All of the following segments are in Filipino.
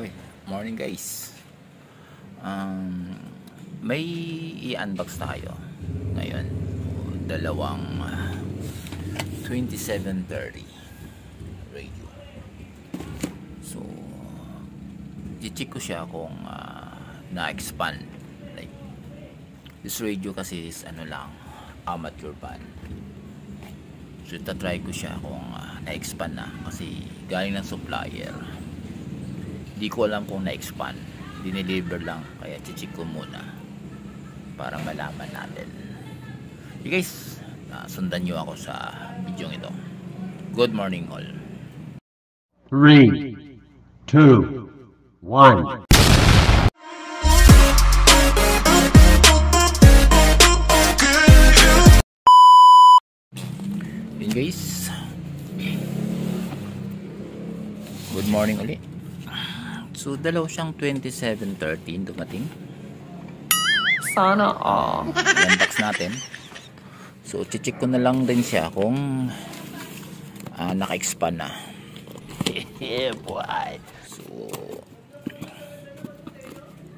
Oy, morning guys. May i-unbox tayo ngayon. Dalawang 2730 radio. So, i-check ko siya kung na-expand. Like, this radio kasi is amateur band. So, itatry ko siya kung na-expand na. Kasi galing ng supplier. Hindi ko alam kung na-expand. Dineliver lang. Kaya check ko muna para malaman natin. Okay guys, sundan nyo ako sa video ito. Good morning all. 3, 2, 1. Yun guys, good morning ulit. So dalaw siyang 2713 dumating. Sana I-unbox natin. So check ko na lang din siya kung naka-expand na. Yeah boy. So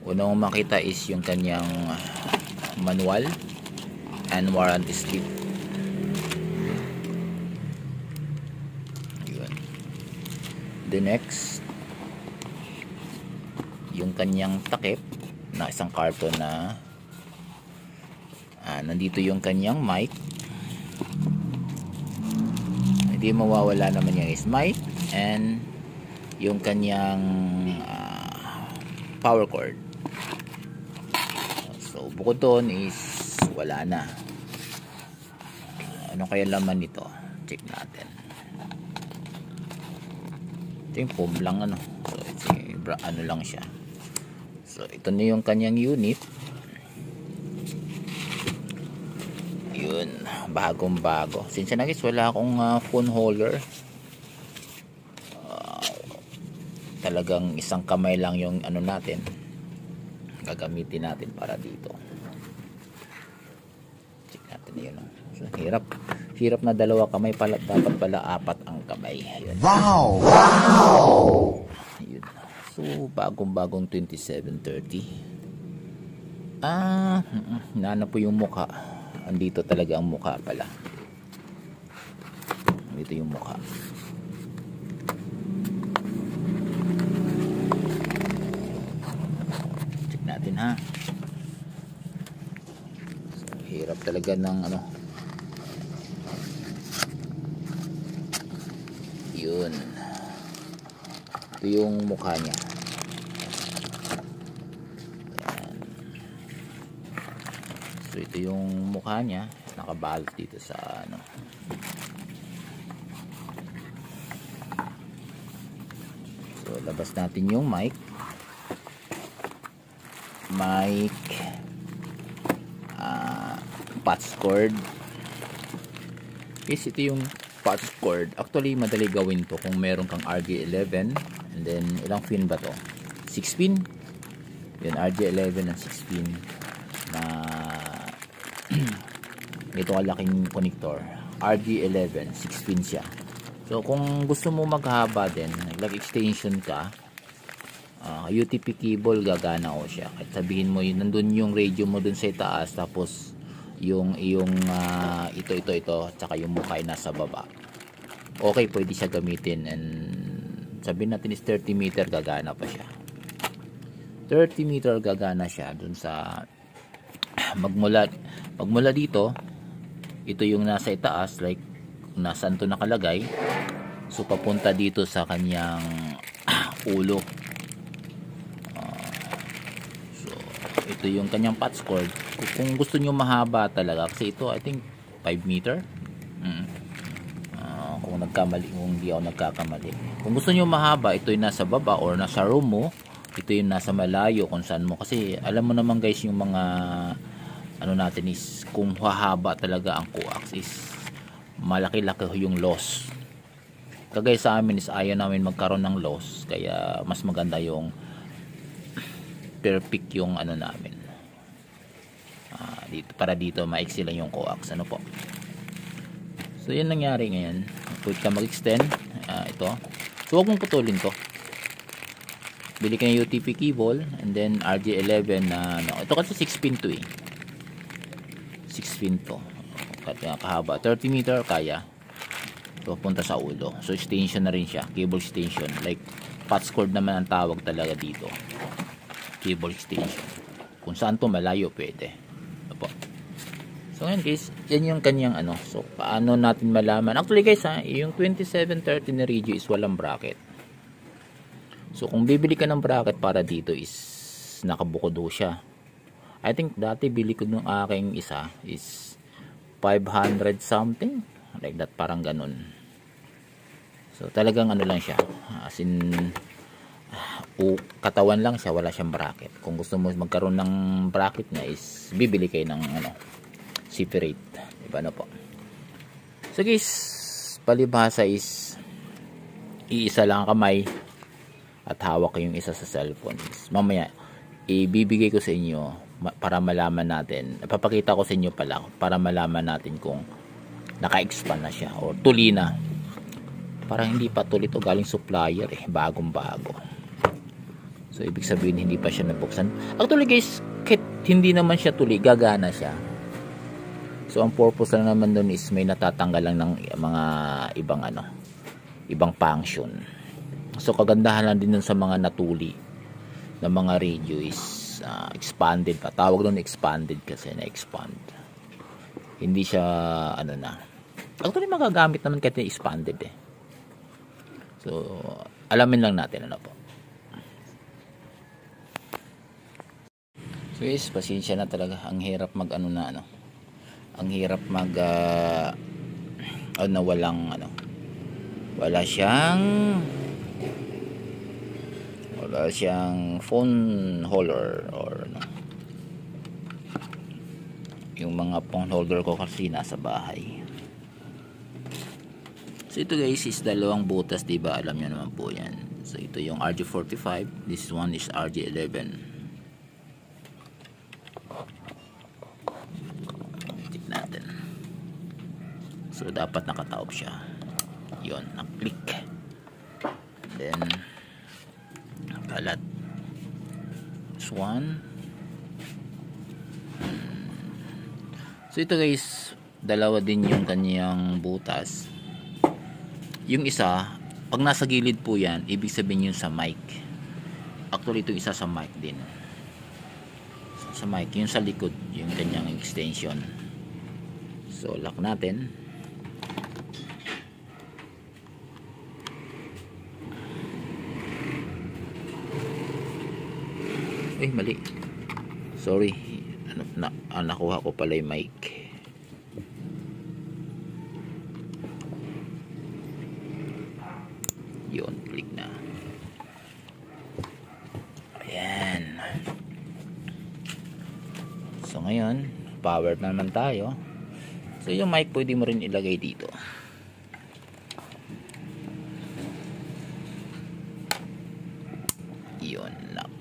unang makita is yung kanyang manual and warranty slip. Yun. The next, yung kanyang takip na isang karton na nandito yung kanyang mic. Hindi mawawala naman yung is mic and yung kanyang power cord. So bukod doon is wala na. Ano kaya laman nito? Check natin. Ito yung foam lang So it's lang siya. So ito na yung kanyang unit. Yun, bagong bago. Since na guys, wala akong phone holder. Talagang isang kamay lang yung natin. Gagamitin natin para dito. Check natin yun. So hirap na dalawa kamay pala, dapat pala apat ang kamay. Yun. Wow! Yun. So bagong 2730. Naano po yung mukha. Andito talaga ang mukha pala. Dito yung mukha. Check natin ha. So, hirap talaga ng Yun. Ito yung mukha niya. Ayan. So ito yung mukha niya, nakabalot dito sa So labas natin yung mic. Patch cord. Yes, ito yung patch cord. Actually madali gawin to kung meron kang RJ11. And then, ilang pin ba to? 6 pin? Yun, RJ11 and 6 pin na ito kalaking connector. RJ11, 6 pin siya. So, kung gusto mo maghaba din, nag-extension ka, UTP cable, gagana ko siya. Kahit sabihin mo, nandun yung radio mo dun sa itaas, tapos yung ito, tsaka yung mukha ay nasa baba. Okay, pwede siya gamitin and sabihin natin is 30 meter gagana pa siya. 30 meter gagana siya dun sa magmula dito. Ito yung nasa itaas, like nasaan to nakalagay. So papunta dito sa kanyang ulo. So ito yung kanyang patch cord. Kung gusto nyo mahaba talaga, kasi ito I think 5 meter. Kung hindi ako nagkakamali. Kung gusto nyo mahaba, ito yung nasa baba or nasa room mo, ito yung nasa malayo kung saan mo. Kasi alam mo naman guys, yung mga natin is kung hahaba talaga ang coax is malaki-laki yung loss. Kagaya sa amin is ayaw namin magkaroon ng loss, kaya mas maganda yung perfect yung namin. Dito, para dito maiksi lang yung coax po. So yun nangyari ngayon. Pwede ka mag-extend ito. So huwag mong putulin to. bili ka ng UTP cable, and then RG11 na ito kasi 6 pin to 6 pin to. Kahaba, 30 meter kaya. Ito punta sa ulo. So extension na rin siya, cable extension. Like patch cord naman ang tawag talaga dito. Cable extension. Kung saan to malayo pwede. Opo. So ngayon guys, yan yung kanyang So paano natin malaman? Actually guys yung 2730 na Regio is walang bracket. So kung bibili ka ng bracket para dito is nakabukod ho siya. I think dati bili ko ng aking isa is 500 something. Like that, parang ganun. So talagang lang siya. As in katawan lang siya, wala siyang bracket. Kung gusto mo magkaroon ng bracket niya is bibili kayo ng separate. Diba po? So guys, palibhasa is iisa lang kamay at hawak yung isa sa cellphone. Mamaya ibibigay ko sa inyo para malaman natin, papakita ko sa inyo pala para malaman natin kung naka-expand na siya o tuli na. Parang hindi pa tuli to, galing supplier bagong bago. So ibig sabihin hindi pa siya nabuksan. Actually guys, kahit hindi naman siya tuli, gagana siya. So ang purpose lang naman doon is may natatanggal lang ng mga ibang function. So kagandahan lang din dun sa mga natuli na mga radio is expanded pa. Tawag doon expanded kasi na-expand. Hindi siya na. Actually magagamit naman kahit expanded So alamin lang natin po. So guys, pasensya na talaga. Ang hirap mag Ang hirap mag walang wala siyang phone holder or yung mga phone holder ko kasi nasa bahay. So ito guys is dalawang butas, diba? Alam nyo naman po yan. So ito yung RG45, this one is RG11. Check natin. So dapat nakataob siya. Yon, na-click. Then kalat. This one. So ito guys, dalawa din yung kanyang butas. Yung isa, pag nasa gilid po yan, ibig sabihin yun sa mic. Actually ito isa sa mic din. Sa mic, yung sa likod, yung kanyang extension. So lock natin. Mali. Sorry. Nakuha ko pala yung mic. Yun, click na. Ayan. So ngayon, power naman tayo. So yung mic pwede mo rin ilagay dito. Yun, lock.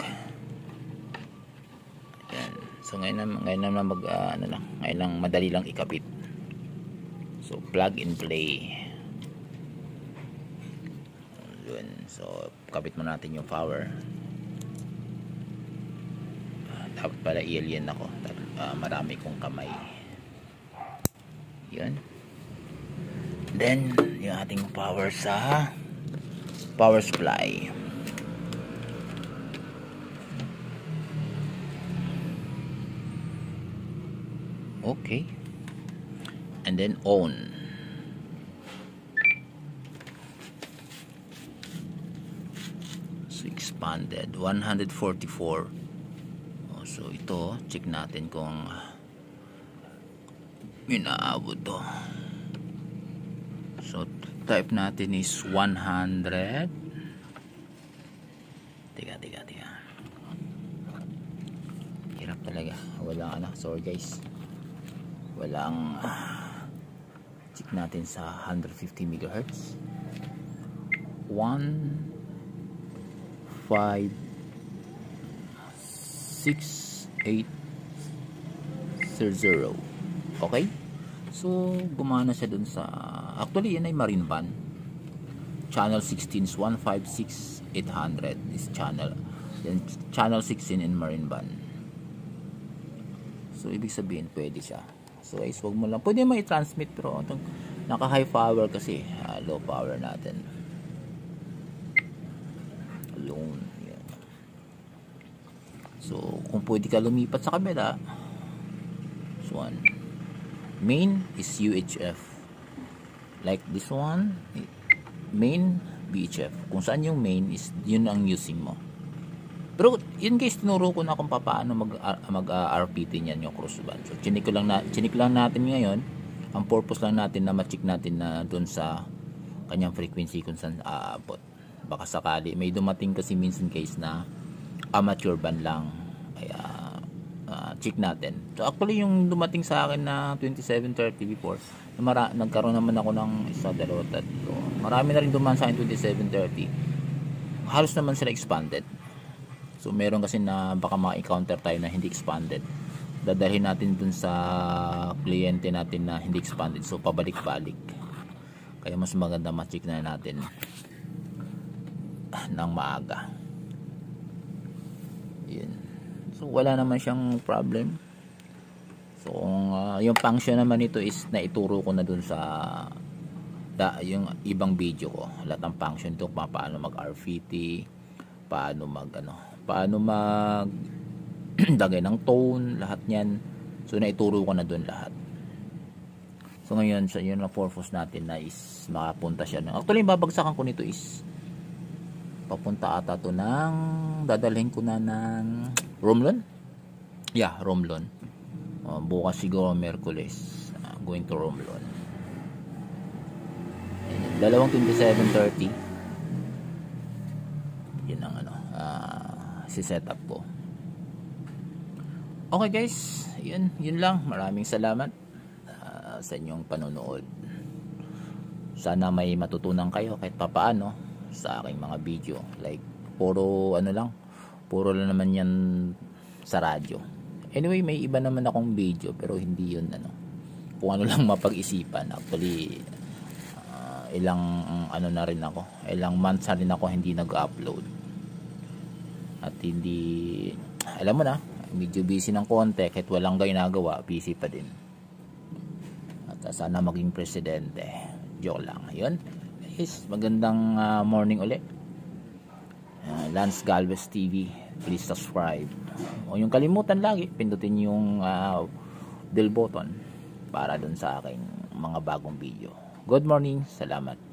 So ngayon naman ngayon lang madali lang ikabit. So plug and play. Yun. So kabit mo natin yung power. Dapat pala alien ako. Marami kong kamay. Yun. Then yung ating power sa power supply. Okay, and then on. So expanded 144. So ito, check natin kung inaabot to. So type natin is 100. Tiga. Hirap talaga. Wala sorry guys. Walang check natin sa 150 MHz 15680. Okay, so gumana siya dun sa, actually yan ay marine van. channel 16 is 156,800 is channel. Then channel 16 in Marinban. So ibig sabihin pwede siya. So guys, wag mo lang, pwede mo i-transmit, pero naka high power kasi, low power natin. Alone. Yan. So kung pwede ka lumipat sa kabila, this one, main is UHF, like this one, main VHF. Kung saan yung main is yun ang using mo. Pero yun guys, tinuro ko na kung paano mag RPT niyan yung crossband. So chinik lang natin ngayon. Ang purpose lang natin na ma-check natin na doon sa kanyang frequency kung saan aabot. Baka sakali may dumating kasi minsan case na amateur band lang, kaya check natin. So actually yung dumating sa akin na 2730 before, nagkaroon naman ako ng isa, dalawa, tatlo. Marami na rin dumaan sa akin 2730. Halos naman sila expanded. So meron kasi na baka ma-encounter tayo na hindi expanded. Dadalhin natin dun sa kliyente natin na hindi expanded. So pabalik-balik. Kaya mas maganda ma-check na natin ng maaga. Yun. So wala naman siyang problem. So kung yung function naman nito is naituro ko na dun sa yung ibang video ko. Lahat ng function ito, paano mag RPT, paano mag dagay ng tone, lahat niyan. So naituro ko na doon lahat. So ngayon, sa yun ang purpose natin na is makapunta siya ng, actually babagsakan ko nito is papunta ata to ng, dadalhin ko na ng Romblon. Yeah, Romblon. Bukas siguro Merkules, going to Romblon. Dalawang 2730. Yun ang si setup ko. Okay guys, yun lang. Maraming salamat sa inyong panonood. Sana may matutunan kayo kahit papaano sa aking mga video. Like puro naman yan sa radyo. Anyway, may iba naman akong video pero hindi yun kung ano lang mapag-isipan. Actually ilang months na rin ako hindi nag-upload. At hindi, alam mo na, medyo busy ng konti, kahit walang ginagawa, busy pa din. At sana maging presidente. Joke lang. Yun. Guys, magandang morning ulit. Lance Galvez TV. Please subscribe. O yung kalimutan lagi, pindutin yung bell button para dun sa aking mga bagong video. Good morning. Salamat.